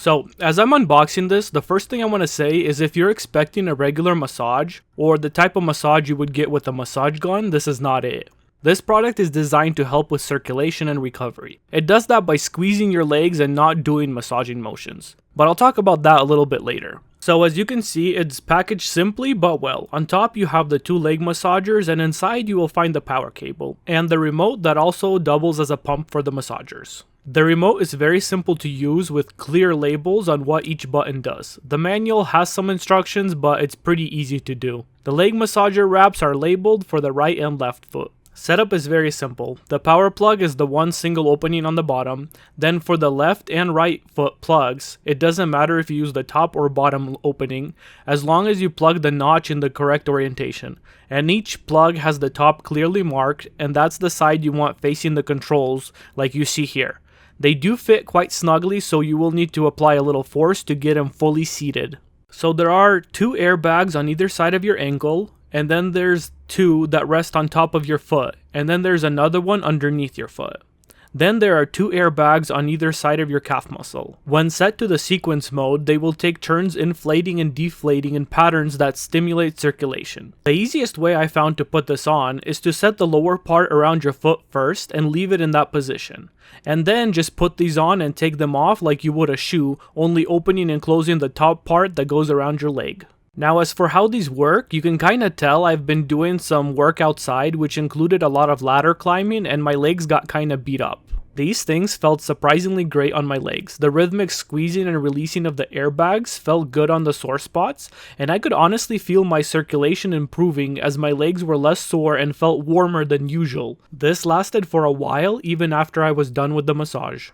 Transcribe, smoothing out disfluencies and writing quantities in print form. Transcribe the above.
So, as I'm unboxing this, the first thing I want to say is if you're expecting a regular massage, or the type of massage you would get with a massage gun, this is not it. This product is designed to help with circulation and recovery. It does that by squeezing your legs and not doing massaging motions. But I'll talk about that a little bit later. So as you can see, it's packaged simply but well. On top you have the 2 leg massagers, and inside you will find the power cable and the remote that also doubles as a pump for the massagers. The remote is very simple to use with clear labels on what each button does. The manual has some instructions, but it's pretty easy to do. The leg massager wraps are labeled for the right and left foot. Setup is very simple. The power plug is the one single opening on the bottom. Then for the left and right foot plugs, it doesn't matter if you use the top or bottom opening, as long as you plug the notch in the correct orientation. And each plug has the top clearly marked, and that's the side you want facing the controls, like you see here. They do fit quite snugly, so you will need to apply a little force to get them fully seated. So there are 2 airbags on either side of your ankle, and then there's 2 that rest on top of your foot, and then there's another one underneath your foot. Then there are 2 airbags on either side of your calf muscle. When set to the sequence mode, they will take turns inflating and deflating in patterns that stimulate circulation. The easiest way I found to put this on is to set the lower part around your foot first and leave it in that position. And then just put these on and take them off like you would a shoe, only opening and closing the top part that goes around your leg. Now as for how these work, you can kinda tell I've been doing some work outside, which included a lot of ladder climbing, and my legs got kinda beat up. These things felt surprisingly great on my legs. The rhythmic squeezing and releasing of the airbags felt good on the sore spots, and I could honestly feel my circulation improving as my legs were less sore and felt warmer than usual. This lasted for a while even after I was done with the massage.